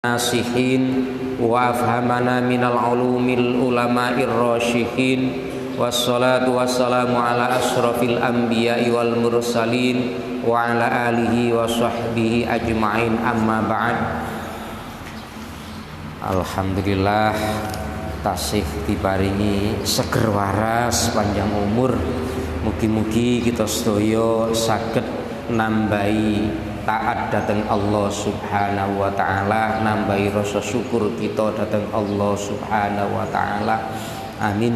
nasihin wa afhamana minal ulumil ulama'ir rasyihin wassalatu wassalamu ala asrafil anbiya'i wal mursalin wa ala alihi wa sahbihi ajma'in amma ba'd. Alhamdulillah tasih diparingi seger waras panjang umur, mugi-mugi kita sedaya saged nambahi taat datang Allah subhanahu wa ta'ala, nambahi rasa syukur kita datang Allah subhanahu wa ta'ala, amin.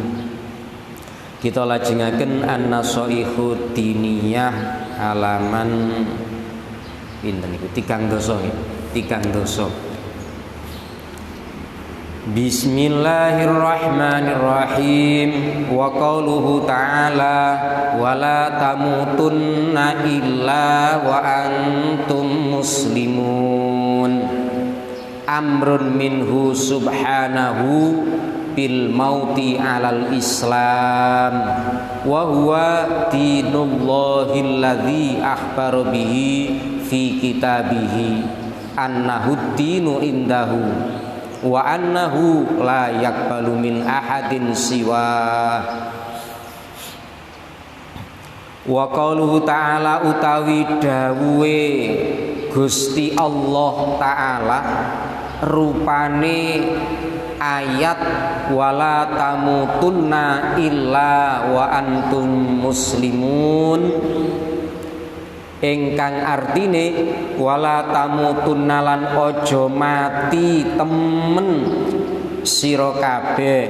Kita lajengaken an-nasaihu diniyah halaman pinten niku 3 Bismillahirrahmanirrahim. Wa qauluhu ta'ala wala tamutunna illa wa antum muslimun. Amrun minhu subhanahu bil mauti alal islam wa huwa dinullahi alladzi akhbara bihi fi kitabihi annahu dinu indahu wa annahu la yaqbalu min ahadin siwa. Wa qauluhu ta'ala utawi dawuhe Gusti Allah Ta'ala rupane ayat wala tamutunna illa wa antum muslimun, ingkang artine wala tamutunna lan ojo mati temen sira kabeh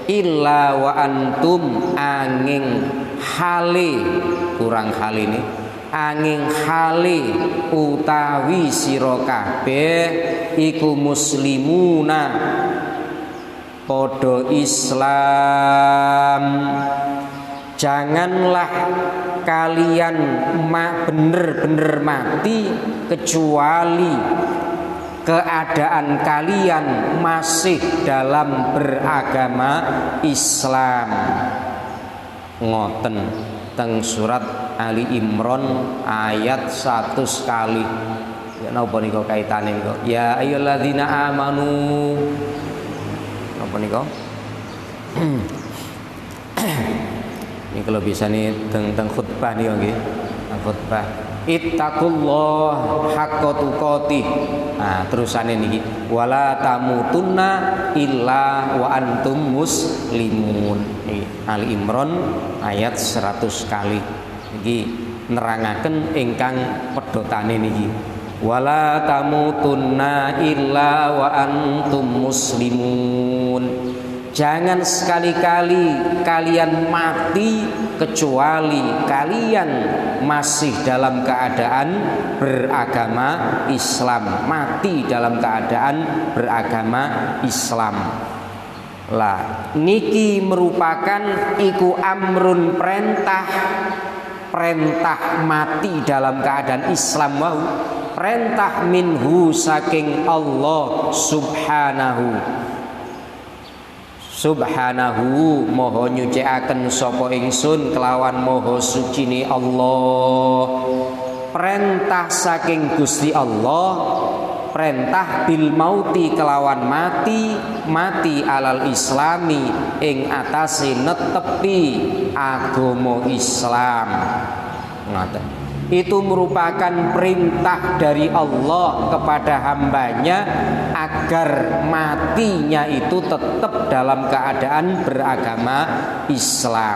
illa wa antum angin hale, kurang haline angin hale utawi sira kabeh iku muslimuna padha Islam. Janganlah kalian bener-bener mati kecuali keadaan kalian masih dalam beragama Islam. Ngoten teng surat Ali Imran ayat 100 kali. Ya napa nika kaitane nika? Ya ayyuhalladzina amanu. Napa nika? Ini kalau bisa nih tentang khutbah nih nggih. Khutbah ittaqullah haqqa tuqatih. Nah, terusane niki wala tamutunna illa wa antum muslimun. Niki Ali Imran ayat 100 kali. Niki nerangaken ingkang pedhotane niki. Wala tamutunna illa wa antum muslimun. Jangan sekali-kali kalian mati kecuali kalian masih dalam keadaan beragama Islam, mati dalam keadaan beragama Islam. Lah niki merupakan iku amrun perintah mati dalam keadaan Islam wau, perintah minhu saking Allah Subhanahu moho nyucikaken sapa ingsun kelawan moho sucine Allah. Perintah saking Gusti Allah, perintah bil mauti kelawan mati alal islami ing atase netepi agama Islam. Ngoten. Itu merupakan perintah dari Allah kepada hambanya agar matinya itu tetap dalam keadaan beragama Islam.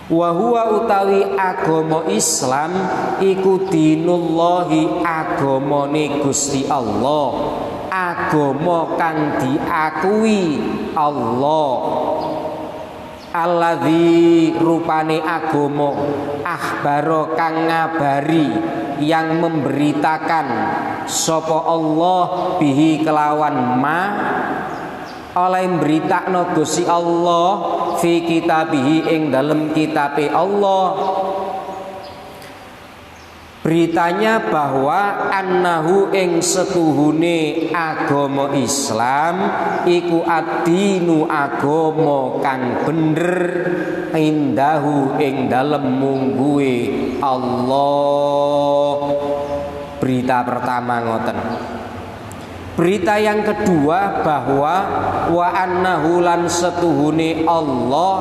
Wa huwa utawi agama Islam iku dinullahi agamane Gusti Allah, agama kang diakui Allah. Alladzi rupane agama akhbaro kang ngabari, yang memberitakan sapa Allah bihi kelawan ma oleh mberitakno Gusti Allah fi kitabihi ing dalem kitabe Allah. Beritanya bahwa annahu ing setuhune agama Islam iku ad-dinu agama kang bener indahu ing dalem mungguhe Allah. Berita pertama ngoten. Berita yang kedua bahwa wa annahu lan setuhune Allah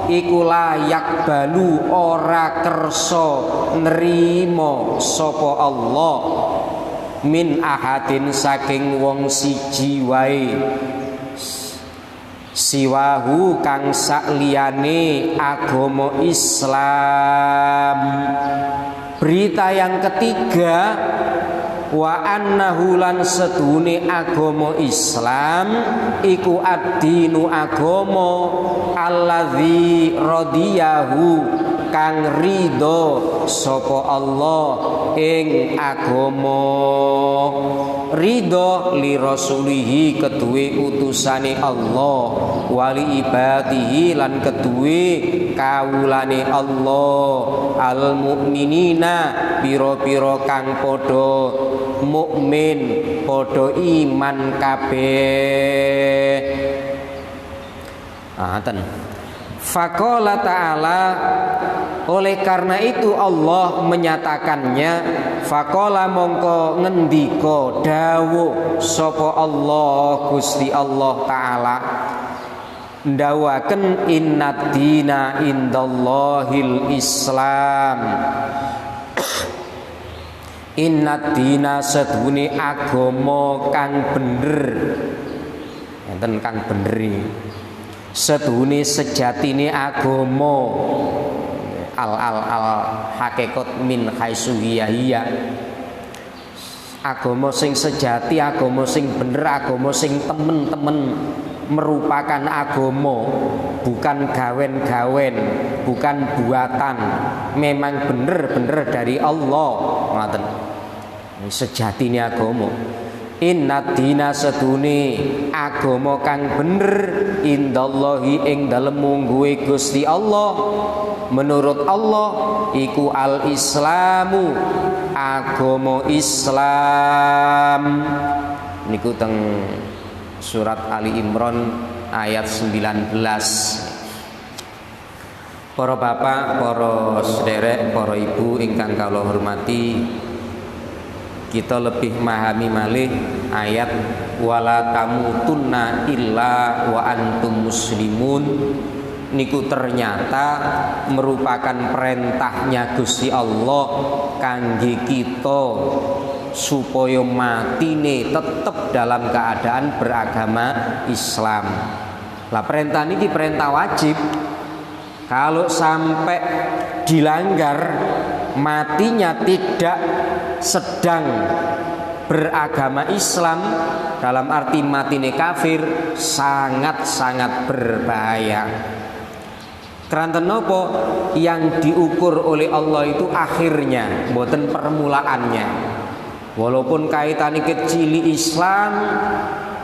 iku layak balu ora kersa nrimo sapa Allah min ahadin saking wong siji wae siwahu kang sakliyane agama Islam. Berita yang ketiga wa annahu lan sedune agama Islam iku ad-dinu agama allazi radiyahu kang ridho sapa Allah ing agama ridho li rasulihi keduwe utusane Allah wali ibadihi lan keduwe kawulane Allah al mukminina pira-pira kang padha mukmin padha iman kabeh. Faqala ta'ala, oleh karena itu Allah menyatakannya. Faqala mongko ngendika dawuh sapa Allah Gusti Allah taala ndawaken innad dina indallahil Islam. Innad dina sedune agama kang bener. Enten kang beneri. Sedune sejatine agama al hakikat min haisuhiyah. Agama sing sejati, agama sing bener, agama sing temen-temen merupakan agama, bukan gawen-gawen, bukan buatan, memang bener-bener dari Allah. Ngoten. Sejatine agama. Inna dina sedune agama kang bener indallahi ing dalem mungguhe Gusti Allah, menurut Allah iku al Islamu agama Islam. Niku teng surat Ali Imran ayat 19. Para bapak, para sederek, para ibu ingkang kula hormati, kita lebih memahami malih ayat wala tamutunna illa wa antum muslimun. Niku ternyata merupakan perintahnya Gusti Allah kangge kita supaya matine tetap dalam keadaan beragama Islam. Lah perintah niki perintah wajib. Kalau sampai dilanggar, matinya tidak sedang beragama Islam, dalam arti matine kafir, sangat-sangat berbahaya. Keranten nopo yang diukur oleh Allah itu akhirnya, mboten permulaannya. Walaupun kaitannya kecil Islam,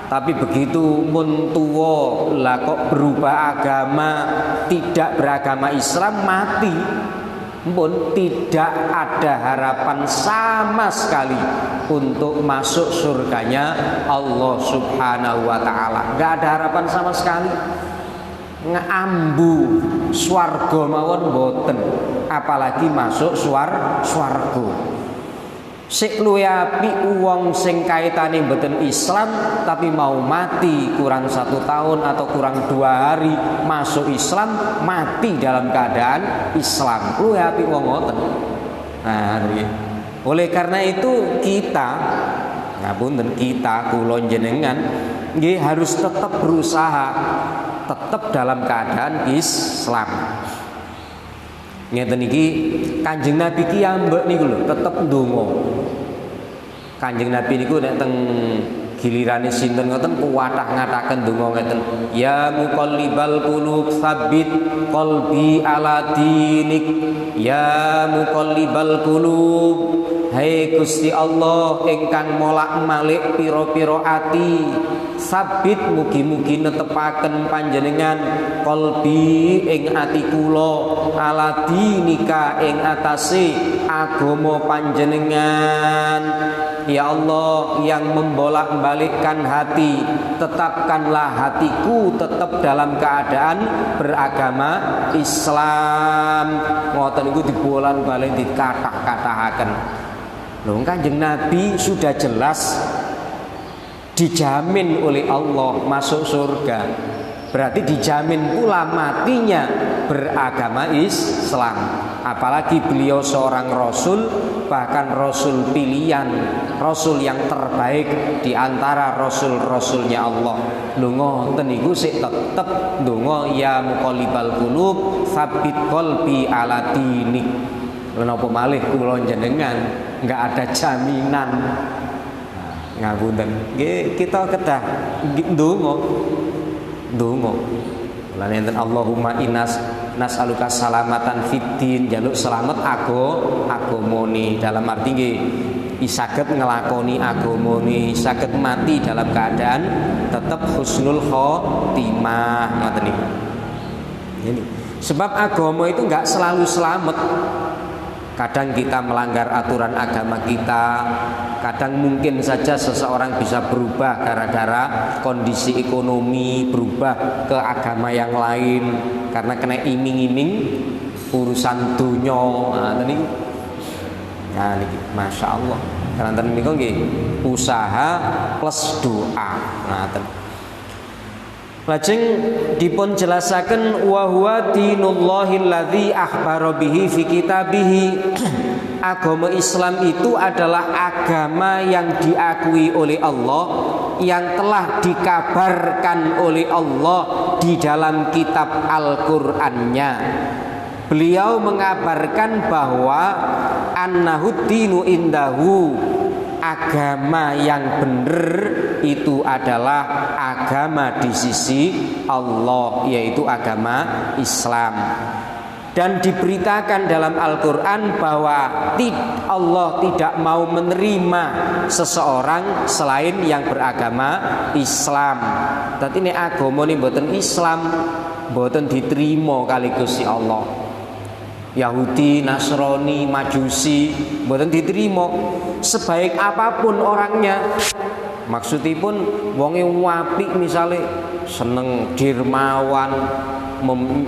tapi begitu mentua lah kok berubah agama, tidak beragama Islam, mati. Pun tidak ada harapan sama sekali untuk masuk surganya Allah Subhanahu wa taala. Enggak ada harapan sama sekali. Ngambu swarga mawon boten, apalagi masuk swarga. Sik luwih apik wong sing kaitane mboten Islam tapi mau mati kurang 1 tahun atau kurang 2 hari masuk Islam, mati dalam keadaan Islam. Luwih apik wong ngoten. Nah, oleh karena itu kita, ngapunten kita kula jenengan nggih harus tetap berusaha tetap dalam keadaan Islam. Ngeten iki Kanjeng Nabi ki ambek niku lho tetep ndonga. Kanjeng Nabi niku nek teng gilirane sinten ngoten kuwathah ngataken donga ngeten, ya muqallibal qulub tsabbit qalbi ala dinik. Ya muqallibal qulub, hai Gusti Allah ingkang molak-malik pira-pira ati, sabit mugi-mugi netepaken panjenengan qalbi ing ati kula ala dinika ing atase agama panjenengan. Ya Allah yang membolak-balikkan hati, tetapkanlah hatiku tetap dalam keadaan beragama Islam. Ngoten niku dibolan-balik dikathah-kathahaken. Lho Kanjeng Nabi sudah jelas dijamin oleh Allah masuk surga, berarti dijamin pula matinya beragama Islam. Apalagi beliau seorang rasul, bahkan rasul pilihan, rasul yang terbaik di antara rasul-rasulnya Allah. Lho ngoten niku sik tetep ndonga ya muqallibal qulub tsabbit qalbi ala dinik. Lha napa malih kula jenengan enggak ada jaminan. Ngapunten. Nggih kita kedah ndonga. Lan enten Allahumma innas nas'aluka salamatan fiddin, jaluk selamat agamane, dalam arti nggih saged nglakoni agamane, saged mati dalam keadaan tetap husnul khotimah ngoten niku. Ini sebab agama itu enggak selalu selamat. Kadang kita melanggar aturan agama kita, kadang mungkin saja seseorang bisa berubah gara-gara kondisi ekonomi, berubah ke agama yang lain karena kena iming-iming urusan dunya. Nah niki Masya Allah, karena niku nggih usaha plus doa. Lajeng dipun jelasaken wa huwa dinullahi alladzi akhbara bihi fi kitabihi. Agama Islam itu adalah agama yang diakui oleh Allah, yang telah dikabarkan oleh Allah di dalam kitab Al-Qur'annya. Beliau mengabarkan bahwa annahu dinu indahu, agama yang benar itu adalah agama di sisi Allah, yaitu agama Islam. Dan diberitakan dalam Al-Quran bahwa Allah tidak mau menerima seseorang selain yang beragama Islam. Tapi ini agama ini mboten Islam, mboten diterima kali Gusti Allah. Yahudi, Nasrani, Majusi mboten diterima sebaik apapun orangnya. Maksudipun wonge apik, misale seneng dermawan,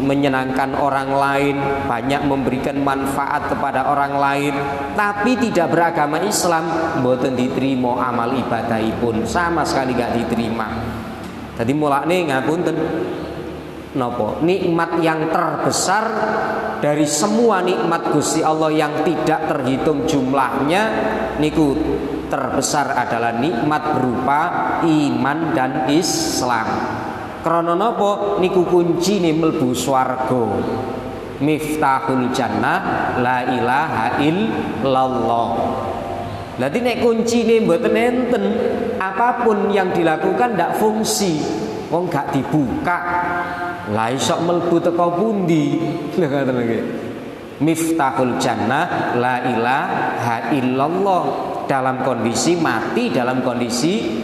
menyenangkan orang lain, banyak memberikan manfaat kepada orang lain, tapi tidak beragama Islam, mboten diterima amal ibadahipun, sama sekali gak diterima. Jadi mulane ngapunten napa nikmat yang terbesar dari semua nikmat Gusti Allah yang tidak terhitung jumlahnya niku terbesar adalah nikmat berupa iman dan Islam. Krana napa niku kuncine mlebu swarga. Miftahul jannah la ilaha illallah. Berarti nek kuncine mboten enten, apapun yang dilakukan ndak fungsi. Wong gak dibuka. Lah iso mlebu teko pundi? Lha ngoten nggih. Miftahul jannah la ilaha illallah, dalam kondisi mati dalam kondisi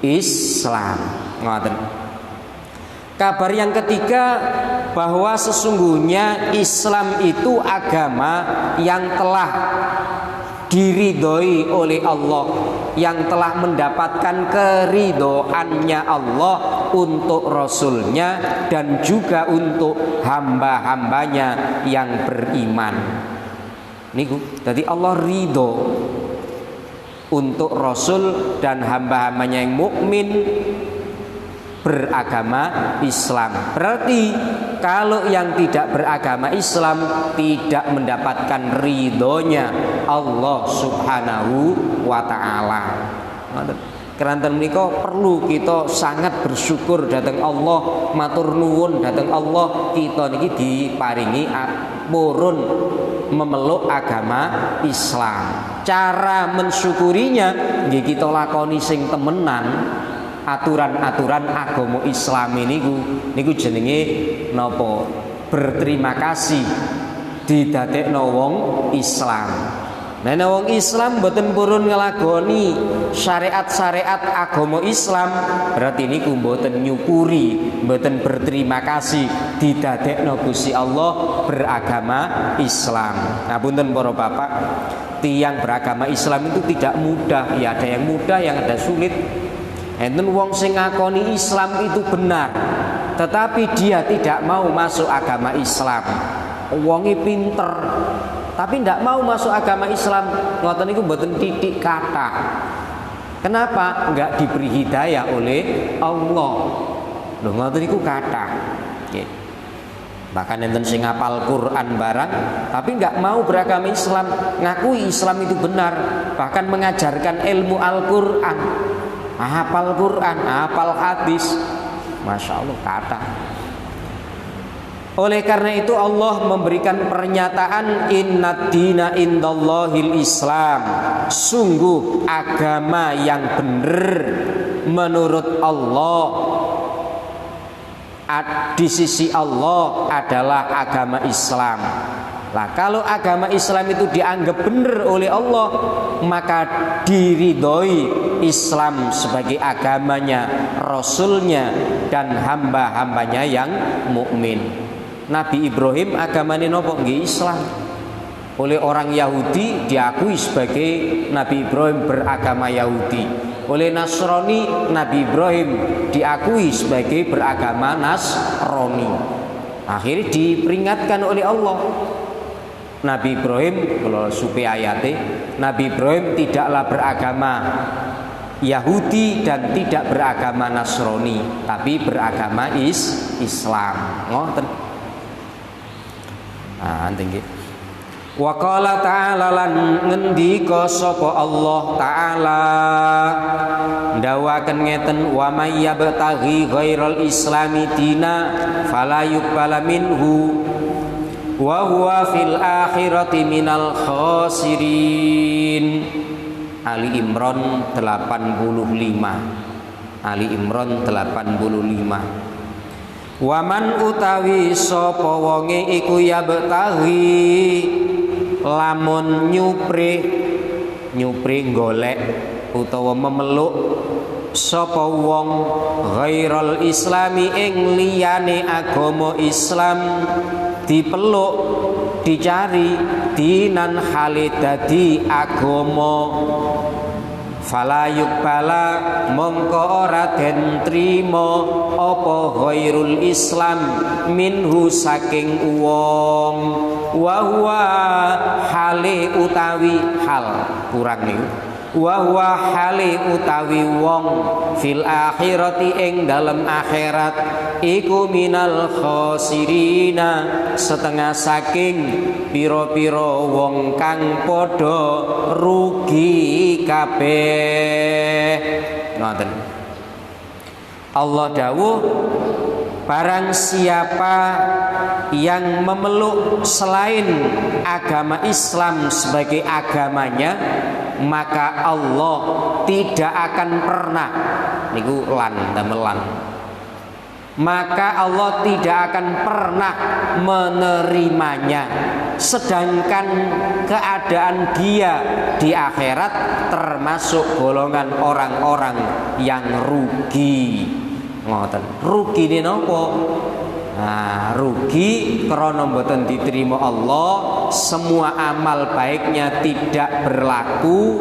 Islam. Ngoten. Kabar yang ketiga bahwa sesungguhnya Islam itu agama yang telah diridhoi oleh Allah, yang telah mendapatkan keridhoannya Allah untuk Rasulnya dan juga untuk hamba-hambanya yang beriman. Niku, jadi Allah ridho untuk Rasul dan hamba-hambanya yang mukmin beragama Islam. Berarti kalau yang tidak beragama Islam tidak mendapatkan ridhonya Allah Subhanahu wa ta'ala. Keranten menika perlu kita sangat bersyukur dateng Allah, matur nuwun dateng Allah, kita niki diparingi purun memeluk agama Islam. Cara mensyukurinya nggih kita lakoni sing temenan. Aturan-aturan agama Islam niku jenenge napa? Berterima kasih didadekno wong Islam. Nah, wong Islam mboten purun nglakoni syariat-syariat agama Islam, berarti niku mboten nyukuri, mboten berterima kasih didadekno Gusti Allah beragama Islam. Nah, punten para bapak, tiang beragama Islam itu tidak mudah, ya ada yang mudah, yang ada sulit. Enten wong sing ngakoni Islam itu benar, tetapi dia tidak mau masuk agama Islam. Wonge pinter, tapi tidak mau masuk agama Islam. Ngoten niku mboten titik kata. Kenapa? Enggak diberi hidayah oleh Allah. Lho ngoten niku kathah. Nggih. Bahkan enten sing ngapal Quran barang tapi enggak mau beragama Islam, ngakui Islam itu benar, bahkan mengajarkan ilmu Al-Qur'an. Hafal Quran, hafal hadis. Masya Allah kathah. Oleh karena itu Allah memberikan pernyataan innad dina indallahil Islam. Sungguh agama yang benar menurut Allah di sisi Allah adalah agama Islam. Nah, kalau agama Islam itu dianggap benar oleh Allah, maka diridhoi Islam sebagai agamanya, Rasulnya, dan hamba-hambanya yang mukmin. Nabi Ibrahim agamanya nopo nggih Islam. Oleh orang Yahudi diakui sebagai Nabi Ibrahim beragama Yahudi. Oleh Nasrani Nabi Ibrahim diakui sebagai beragama Nasrani. Akhirnya diperingatkan oleh Allah. Nabi Ibrahim kalau supi ayate, Nabi Ibrahim tidaklah beragama Yahudi dan tidak beragama Nasrani, tapi beragama Islam. Ngoten. Tinggi. Wa qala ta'ala lan ngendika sapa Allah taala ndawaken ngeten wa may yabtaghi ghairal islami dina fala yuqbala minhu wa huwa fil akhirati minal khasirin. Ali Imran 85. Ali Imran 85. Waman utawi sapa wonge iku ya betahi lamun nyupri golek utawa memeluk sapa wong ghairal islami ing liyane agama Islam, dipeluk dicari dinan hale dadi agama, fala yuqbala mongko ora den trima apa ghairul Islam minhu saking wong, wa huwa hale utawi hal kurang niku, wa huwa hale utawi wong fil akhirati ing dalem akhirat iku minal khasirina setengah saking pira-pira wong kang padha rugi kabeh. Ngoten. Allah dawuh barang siapa yang memeluk selain agama Islam sebagai agamanya, maka Allah tidak akan pernah niku damelan, maka Allah tidak akan pernah menerimanya, sedangkan keadaan dia di akhirat termasuk golongan orang-orang yang rugi. Ngoten. Rugi ini nopo? Nah, rugi karena mboten diterima Allah, semua amal baiknya tidak berlaku,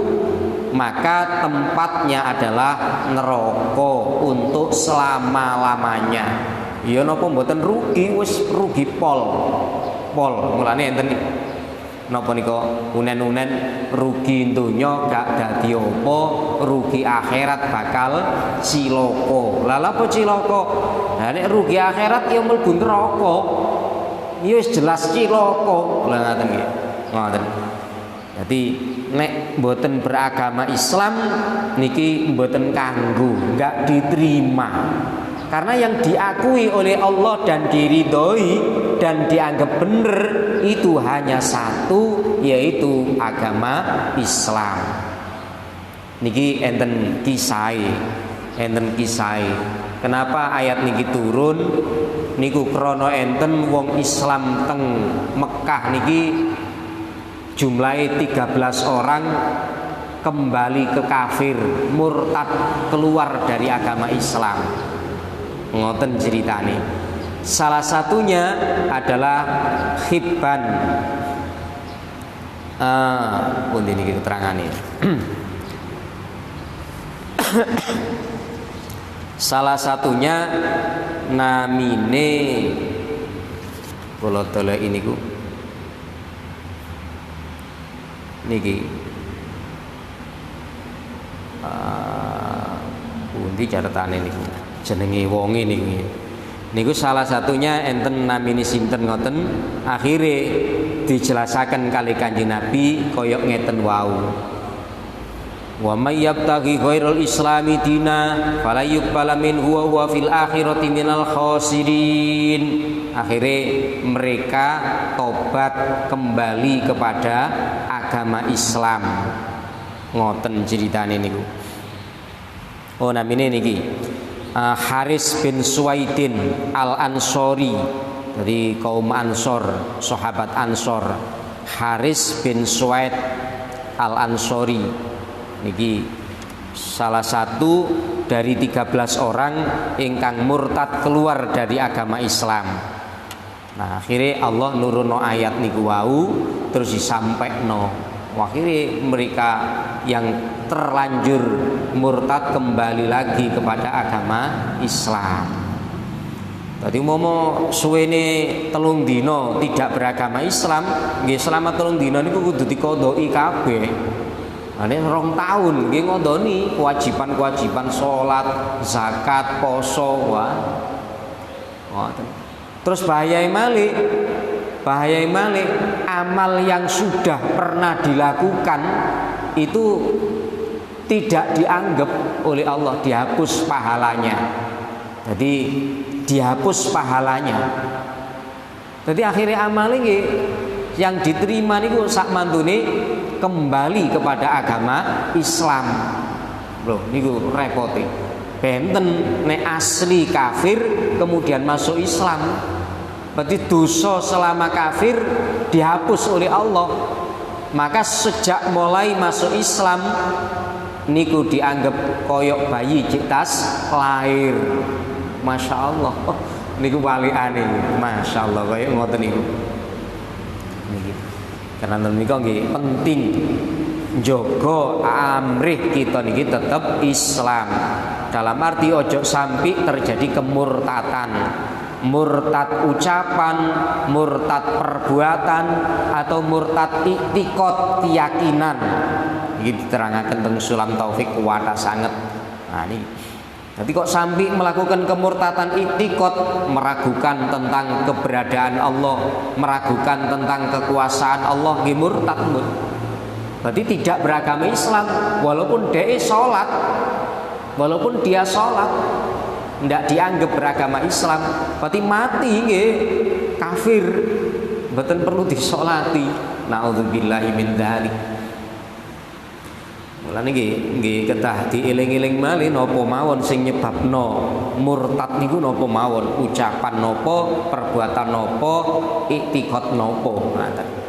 maka tempatnya adalah neraka untuk selama-lamanya. Ya napa mboten rugi, wis rugi pol. Mulane enten napa nika unen-unen rugi donya gak dadi apa, rugi akhirat bakal cilaka. Lah apa cilaka? Lah nek rugi akhirat ya mlebu neraka. Ya wis jelas cilaka. Lah ngaten nggih. Ngoten. Dadi nek mboten beragama Islam niki mboten kanggo, enggak diterima. Karena yang diakui oleh Allah dan diridhoi dan dianggap benar itu hanya satu, yaitu agama Islam. Niki enten kisai. Kenapa ayat niki turun? Niku krana enten wong Islam teng Mekah niki jumlahe 13 orang kembali ke kafir, murtad, keluar dari agama Islam. Ngoten ceritane. Salah satunya adalah Hibban. Pundi niki keterangane. Salah satunya namine kula teleki niku niki Niki catetane niku. Jenenge wonge niki. Niku salah satunya enten namine sinten ngoten, akhire dijelasaken kali Kanjeng Nabi koyok ngeten wau. Wa may yabtaghi ghairal islami dina fala yuqbala minhu wa huwa fil akhirati minal khasirin. Akhire mereka tobat kembali kepada agama Islam. Ngoten ceritane niku. Oh namine niki Haris bin Suwaidin Al-Ansori, dari kaum Ansor, sahabat Ansor. Haris bin Suwaid Al-Ansori niki salah satu dari 13 orang ingkang murtad keluar dari agama Islam. Nah akhirnya Allah nuruno ayat niku wau terus disampaikno. Akhirnya mereka yang terlanjur murtad kembali lagi kepada agama Islam. Tadi momo suwene telung dino tidak beragama Islam, nggih selama telung dino niku kudu dikodhoki kabeh. Ane 2 tahun nggih ngodoni kewajiban-kewajiban salat, zakat, poso wae. Terus bahayai malik amal yang sudah pernah dilakukan itu tidak dianggap oleh Allah, dihapus pahalanya. Jadi dihapus pahalanya. Jadi akhirnya amal ini yang diterima niku sak mantune kembali kepada agama Islam. Bro, niku repote. Benten nek asli kafir kemudian masuk Islam. Berarti dosa selama kafir dihapus oleh Allah. Maka sejak mulai masuk Islam niku dianggap koyok bayi citas lahir. Masya Allah. Oh, niku walikane. Masya Allah koyok ngoten niku. Niki. Karena niku nggih penting njogo amrih kita niki tetap Islam. Dalam arti ojo sampai terjadi kemurtatan. Murtad ucapan, murtad perbuatan, atau murtad iktikad keyakinan. Ini diterangkan tentang Sulam Taufik kuwata sangat. Nah ini. Nanti kok sampai melakukan kemurtatan iktikad, meragukan tentang keberadaan Allah, meragukan tentang kekuasaan Allah, nggih murtad. Berarti tidak beragama Islam, walaupun dia sholat, walaupun dia sholat. Tidak dianggap beragama Islam, berarti mati nggih kafir, mboten perlu disolati. Nauzubillahi min dzalik. Mulane nggih kedah dieling-eling malih napa mawon sing nyebabno murtad niku napa mawon, ucapan napa, perbuatan napa, iktikad napa. Ngoten.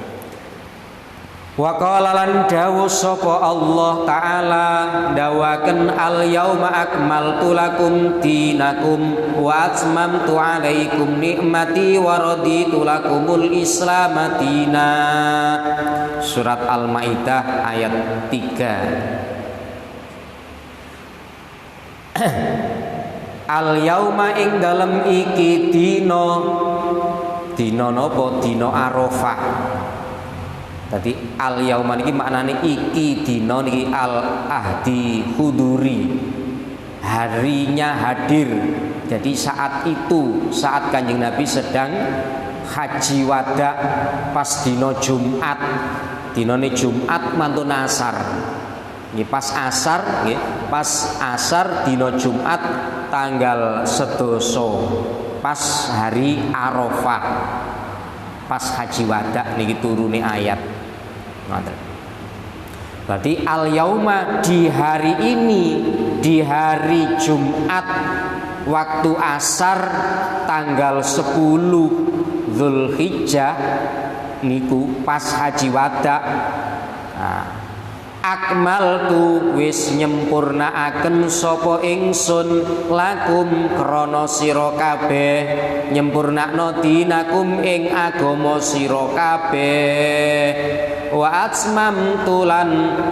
Wa qala lan dawuh sapa Allah taala dawaken al yauma akmaltu lakum dinakum wa atmamtu alaikum nikmati wa raditu lakumul islam dina. Surat Al-Maidah ayat 3. Al yauma ing dalem iki dina napa? Dina Arafah. Tadi al yauma niki maknane iki dina niki al ahdi huduri, harinya hadir. Jadi saat itu, saat Kanjeng Nabi sedang haji wada pas dina Jumat. Dinane Jumat mantun asar. Nggih pas asar nggih, pas asar dina Jumat tanggal 11 pas hari Arafah. Pas haji wada niki turune ayat. Berarti al yauma di hari ini, di hari Jumat waktu asar tanggal 10 Zulhijjah niku pas haji wada. Akmaltu wis nyempurnaaken sapa ingsun lakum krana sira kabeh, nyempurnakno dinakum ing agama sira kabeh. Wa atmamtu lan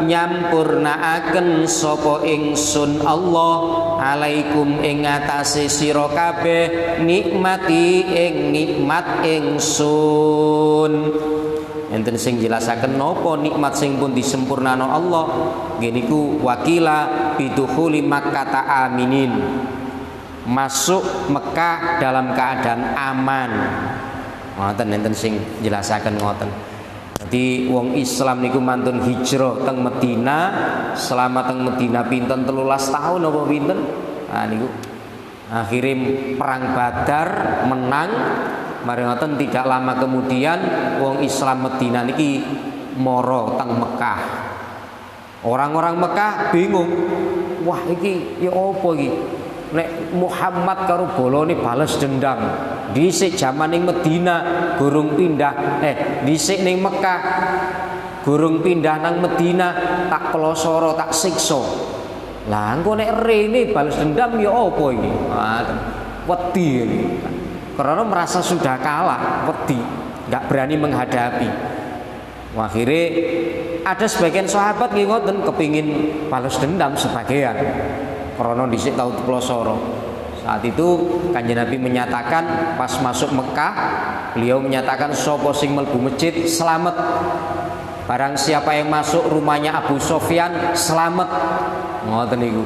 nyampurnaaken sapa ingsun Allah alaikum ing atase sira kabeh nikmati ing nikmat ingsun. enten sing jelasaken napa nikmat sing pun disempurnano Allah nggih niku wakila bidukhuli Makkah aminin, masuk Mekah dalam keadaan aman. Ngoten enten sing jelasaken ngoten. Jadi wong Islam niku mantun hijrah teng Medina, selama teng Medina pinten 13 tahun apa pinten? Nah niku akhirnya perang Badar menang. Mari ngoten tidak lama kemudian wong Islam Medina niki moro teng Mekah. Orang-orang Mekah bingung. Wah iki ya apa iki? Nek Muhammad karo bolone bales dendam. Dhisik jaman ning Medina gurung pindah, dhisik ning Mekah gurung pindah nang Medina tak pelosoro tak siksa. Lah engko nek rene bales dendam ya apa iki? Wedi iki. Karena merasa sudah kalah, wedi, nggak berani menghadapi. Akhirnya ada sebagian sahabat ngoten kepingin balas dendam sebagian. Karena dhisik tau pelosoro. Saat itu Kanjeng Nabi menyatakan pas masuk Mekah, beliau menyatakan sapa sing mlebu masjid selamat. Barang siapa yang masuk rumahnya Abu Sofyan selamat. Ngoten niku.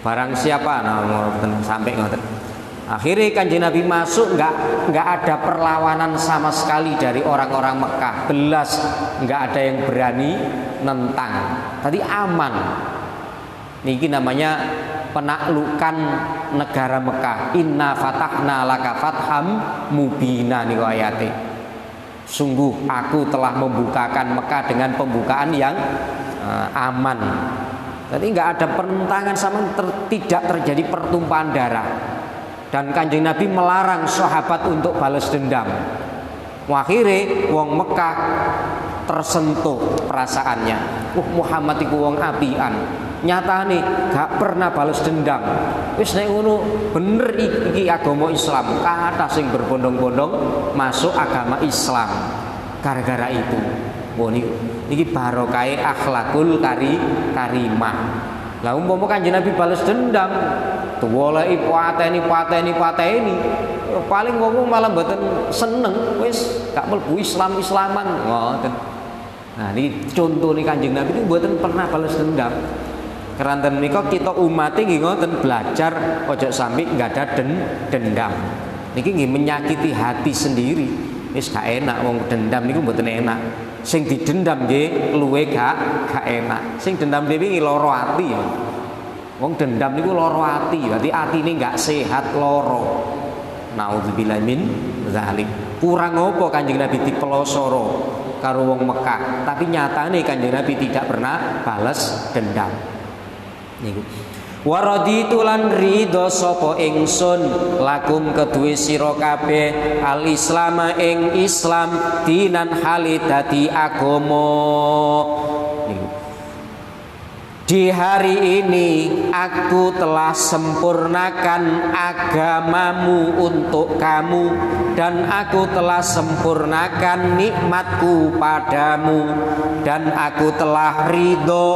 Barang siapa ngoten sampai ngoten. Akhirnya Kanjeng Nabi masuk nggak ada perlawanan sama sekali dari orang-orang Mekah, belas nggak ada yang berani nentang. Tadi aman. Niki namanya penaklukan negara Mekah. Inna fatahna laka fatham mubina niku ayate. Sungguh aku telah membukakan Mekah dengan pembukaan yang aman. Jadi nggak ada penentangan sama tidak terjadi pertumpahan darah. Dan Kanjeng Nabi melarang sahabat untuk balas dendam. Akhirnya wong Mekah tersentuh perasaannya. Muhammad iku wong apian. Nyatane gak pernah balas dendam. Wis nek ngono bener iki agama Islam. Kathah sing berbondong-bondong masuk agama Islam gara-gara itu. Wah niki barokahe akhlakul karimah. Lah umpama Kanjeng Nabi balas dendam, tuwoleki pateni paling wong malah mboten seneng, wis gak mlebu Islaman ngoten. Nah niki contone Kanjeng Nabi niku mboten pernah balas dendam. Keranten menika kita umat nggih ngoten belajar ojo sampai enggak ada dendam. Niki nggih menyakiti hati sendiri. Wis gak enak wong dendam niku mboten enak. Sing didendam nggih luwe gak enak. Sing dendam dhewe iki lara ati. Wong dendam niku lara ati, berarti atine enggak sehat lara. Nauzubillahi min dzalik. Kurang apa Kanjeng Nabi dipelosoro karo wong Mekah, tapi nyatane Kanjeng Nabi tidak pernah balas dendam. Niku. Wa raditu lan ridho sapa ingsun lakum kedue sira kabeh al islama ing Islam dinan hali dadi agama. Di hari ini aku telah sempurnakan agamamu untuk kamu, dan aku telah sempurnakan nikmatku padamu, dan aku telah ridho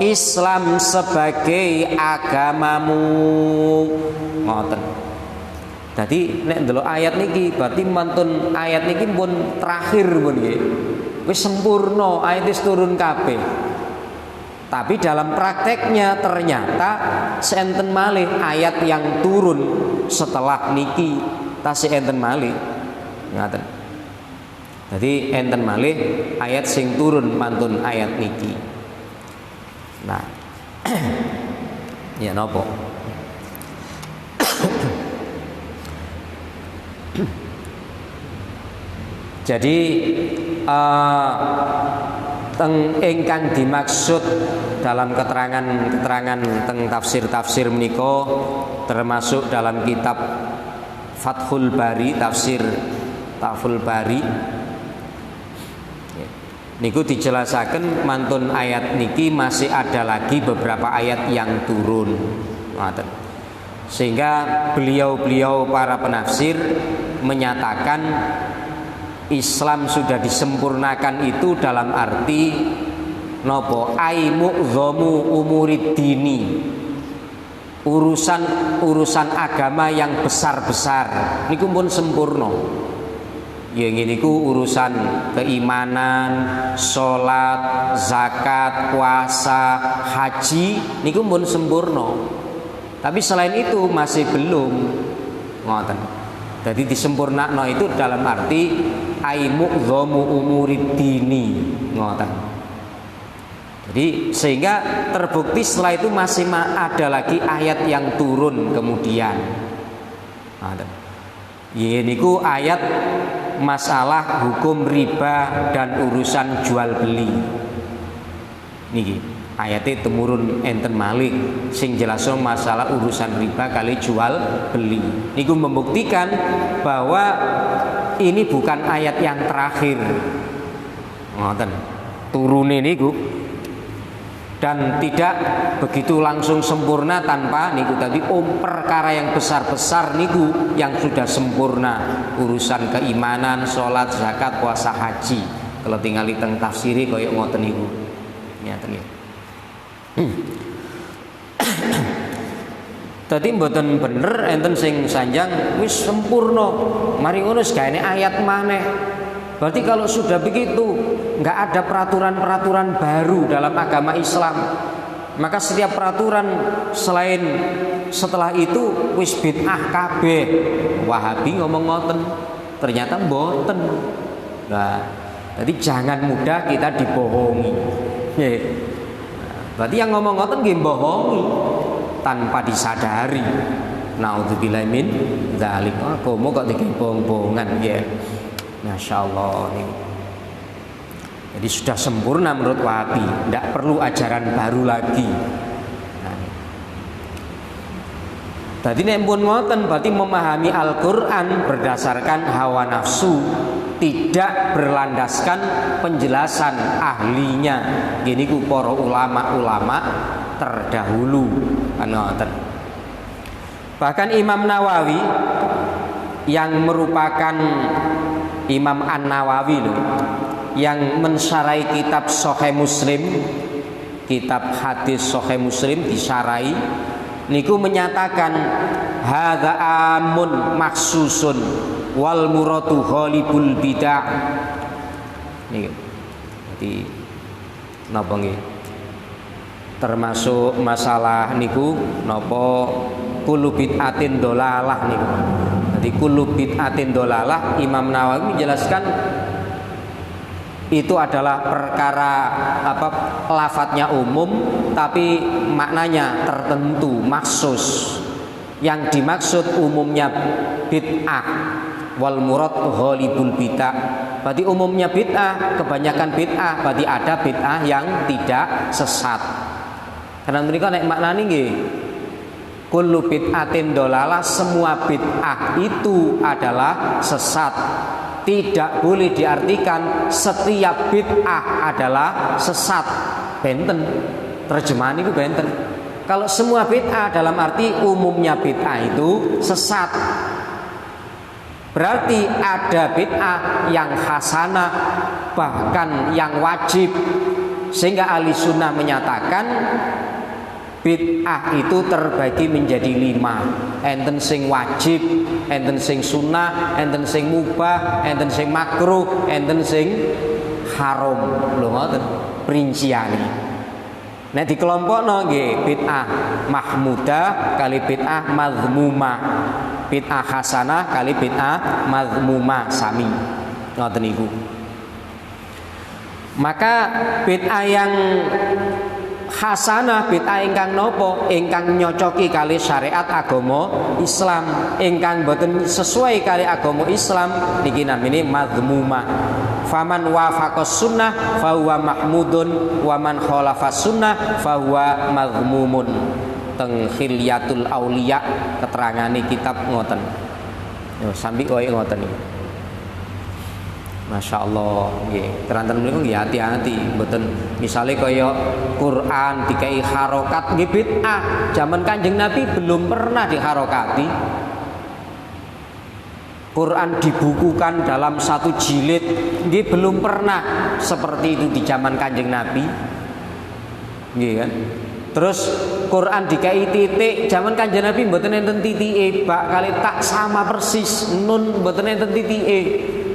Islam sebagai agamamu. Ngoten. Jadi nek ndelok ayat niki berarti mantun ayat niki pun terakhir pun nggih. Wis sempurna, ayat wis turun kabeh. Tapi dalam prakteknya ternyata seenten malih ayat yang turun setelah niki tasih enten malih. Ngaten. Jadi enten malih ayat sing turun mantun ayat niki. Nah. Ya napa? Jadi teng ingkang dimaksud dalam keterangan teng tafsir menika termasuk dalam kitab Fathul Bari, tafsir Fathul Bari niku dijelasaken mantun ayat niki masih ada lagi beberapa ayat yang turun. Sehingga beliau para penafsir menyatakan Islam sudah disempurnakan itu dalam arti nopo ai mu'dhamu umurid dini, urusan agama yang besar-besar niku pun sempurna. Ya ngene iku urusan keimanan, salat, zakat, puasa, haji niku pun sempurna. Tapi selain itu masih belum ngoten. Jadi disempurnakno itu dalam arti aimu'dhamu umurid dini ngoten. Jadi sehingga terbukti setelah itu masih ada lagi ayat yang turun kemudian. Ya niku ayat masalah hukum riba dan urusan jual beli. Niki ayatnya temurun enten malik sing jelasno masalah urusan riba kali jual beli. Niku membuktikan bahwa ini bukan ayat yang terakhir. Ngoten. Turune niku dan tidak begitu langsung sempurna tanpa niku tadi perkara yang besar-besar niku yang sudah sempurna urusan keimanan, sholat, zakat, puasa, haji. Kalau tinggal di teng tafsiri koyo ngoten niku. Nyata. Dadi mboten bener enten sing sanjang wis sempurna. Mari ngono gaene ayat maneh. Berarti kalau sudah begitu nggak ada peraturan-peraturan baru dalam agama Islam. Maka setiap peraturan selain setelah itu wis bid'ah kabeh. Wahabi ngomong ngoten, ternyata mboten. Nah, jadi jangan mudah kita dibohongi. Berarti yang ngomong ngoten nggih bohongi tanpa disadari. Naudzubillahi min dzalik. Agama kok dibohong-bohongan ya. Masya Allah ini. Jadi sudah sempurna menurut Wahabi, tidak perlu ajaran baru lagi. Tadi nek pun ngoten berarti memahami Al-Qur'an berdasarkan hawa nafsu, tidak berlandaskan penjelasan ahlinya. Gini ku para ulama-ulama terdahulu kan ngoten. Bahkan Imam Nawawi yang merupakan Imam An-Nawawi loh, yang mensyarahi kitab Sahih Muslim, kitab hadis Sahih Muslim disyarai niku menyatakan hadza amun maksusun wal muradu ghalibul bid'ah. Niku. Jadi napa nggih? Termasuk masalah niku napa kullu bid'atin dolalah niku. Jadi kullu bid'atin dolalah Imam Nawawi menjelaskan itu adalah perkara lafadznya umum tapi maknanya tertentu maksus. Yang dimaksud umumnya bid'ah wal murad ghalibul bid'ah. Berarti umumnya bid'ah, kebanyakan bid'ah, berarti ada bid'ah yang tidak sesat. Karena mereka nek maknani nggih kullu bid'atin dolalah, semua bid'ah itu adalah sesat. Tidak boleh diartikan setiap bid'ah adalah sesat. Benten. Terjemahan itu benten. Kalau semua bid'ah dalam arti umumnya bid'ah itu sesat. Berarti ada bid'ah yang hasanah, bahkan yang wajib. Sehingga ahli sunnah menyatakan bid'ah itu terbagi menjadi 5. Enten sing wajib, enten sing sunnah, enten sing mubah, enten sing makruh, enten sing haram. Lho ngoten rinciane. Nek dikelompokno nggih bid'ah mahmudah kali bid'ah mazmumah. Bid'ah hasanah kali bid'ah mazmumah sami. Ngoten niku. Maka bid'ah yang hasanah bid'ah ingkang nopo ingkang nyocoki kali syariat agama Islam, ingkang boten sesuai kali agama Islam niki namine mazmumah. Faman wafaqas sunnah fahuwa mahmudun wa man khalafas sunnah fahuwa mazmumun. Teng Khilyatul Auliya keterangane kitab ngoten. Yo sambil koyo ngoten iki. Masya Allah, nggih. Keranten menika nggih hati-hati, mboten misale kaya Quran dikai harokat nggih bid'ah. Zaman Kanjeng Nabi belum pernah diharokati. Quran dibukukan dalam satu jilid nggih belum pernah seperti itu di zaman Kanjeng Nabi. Nggih kan? Terus Quran dikai titik, zaman Kanjeng Nabi mboten enten titike, bak kali tak sama persis, nun mboten enten titike.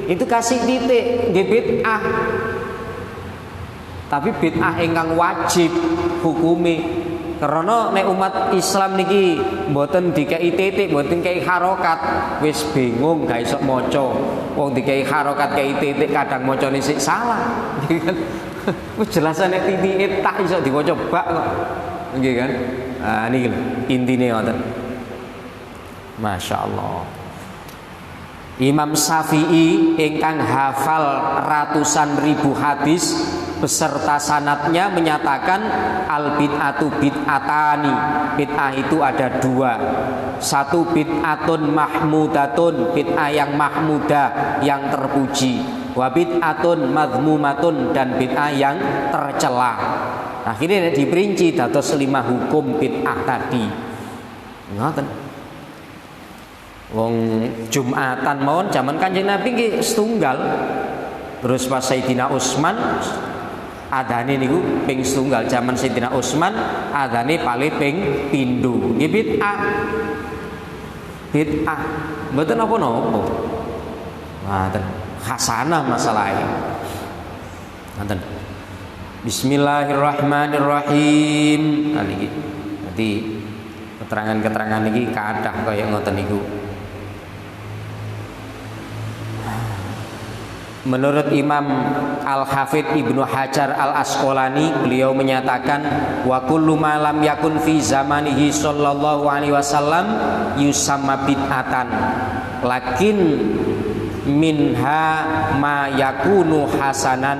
itu kasih titik nggih bid'ah. Tapi bid'ah ingkang wajib hukume. Karena nek umat Islam niki mboten dikei titik, mboten kei harokat, wis bingung gak iso maca. Wong dikei harokat kei titik kadang macane sik salah. Wis jelasane titike tak iso diwaca bak kok. Nggih kan? Ah niki lho intine ngoten. Masyaallah. Imam Syafi'i ingkang hafal ratusan ribu hadis beserta sanadnya menyatakan al bid'atu bid'atani. Bid'ah itu ada dua. Satu bid'atun mahmudatun, bid'ah yang mahmudah, yang terpuji. Wa bid'atun madhmumatun, dan bid'ah yang tercela. Akhirnya diperinci dados 5 hukum bid'ah tadi. Ngoten. Wong Jumatan mawon zaman Kanjeng Nabi nggih setunggal. Terus pas Sayyidina Utsman adane niku ping setunggal, zaman Sayyidina Utsman adane paling ping pindho. Nggih bid'ah. Bid'ah. Mboten napa-napa. Ngoten. Hasanah masalahe. Ngoten. Bismillahirrahmanirrahim. Nah niki. Dadi keterangan-keterangan niki kathah kaya ngoten niku. Menurut Imam Al-Hafidz Ibnu Hajar Al-Asqalani, beliau menyatakan wa kullu ma lam yakun fi zamanihi sallallahu alaihi wasallam yusamma bid'atan, lakin minha ma yakunu hasanan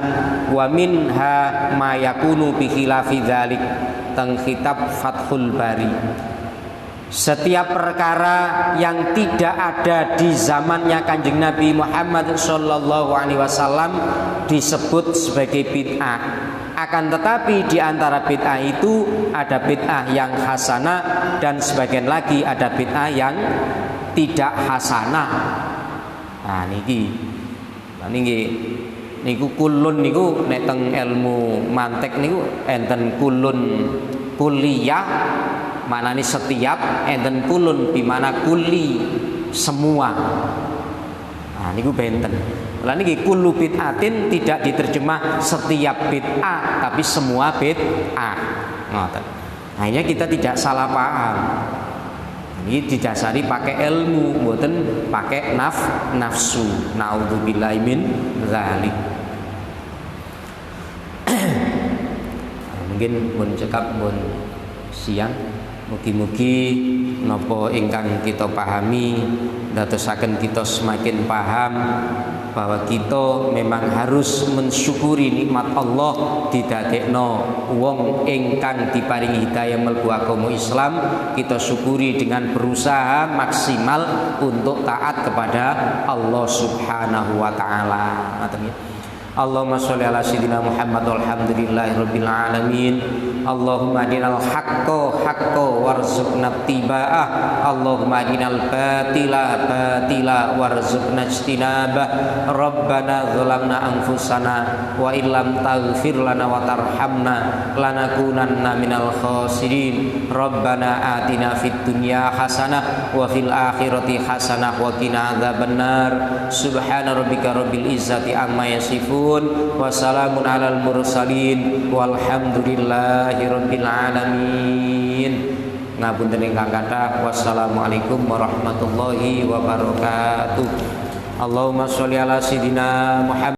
wa minha ma yakunu bi khilafi dzalik. Teng kitab Fathul Bari. Setiap perkara yang tidak ada di zamannya Kanjeng Nabi Muhammad sallallahu alaihi wasallam disebut sebagai bid'ah. Akan tetapi di antara bid'ah itu ada bid'ah yang hasanah dan sebagian lagi ada bid'ah yang tidak hasanah. Nah niki. Nah niki niku kulun niku nek teng ilmu mantek niku enten kulun kuliah maknane setiap, enten kulun bimana kuli semua. Nah niku benten. Lah niki kullu bid'atin tidak diterjemah setiap bid'ah tapi semua bid'ah. Ngoten. Akhirnya kita tidak salah paham. Ini didasari pakai ilmu, mboten pakai nafsu. Naudzubillahi min dzalik. Mungkin mun cekap mun siang. Mugi-mugi napa ingkang kita pahami dadosaken kita semakin paham bahwa kita memang harus mensyukuri nikmat Allah didadekno wong ingkang diparingi hidayah mlebu agama Islam. Kita syukuri dengan berusaha maksimal untuk taat kepada Allah Subhanahu wa taala. Allahumma sholli ala sayyidina Muhammad walhamdulillahi rabbil alamin. Allahumma adinal haqqo haqqo warzuqna tiba'ah. Allahumma adinal batila batila warzuqna ijtinabah. Rabbana zalamna anfusana wa illam taghfir lana wa tarhamna lanakunanna minal khasirin. Rabbana atina fid dunya hasanah wa fil akhirati hasanah wa qina adzabannar. Subhana rabbika rabbil izzati amma yasifun. Wassalamun alal mursalin walhamdulillahi rabbil alamin. Ngapunten ingkang kathah. Wassalamualaikum warahmatullahi wabarakatuh. Allahumma sholli ala sayyidina Muhammad.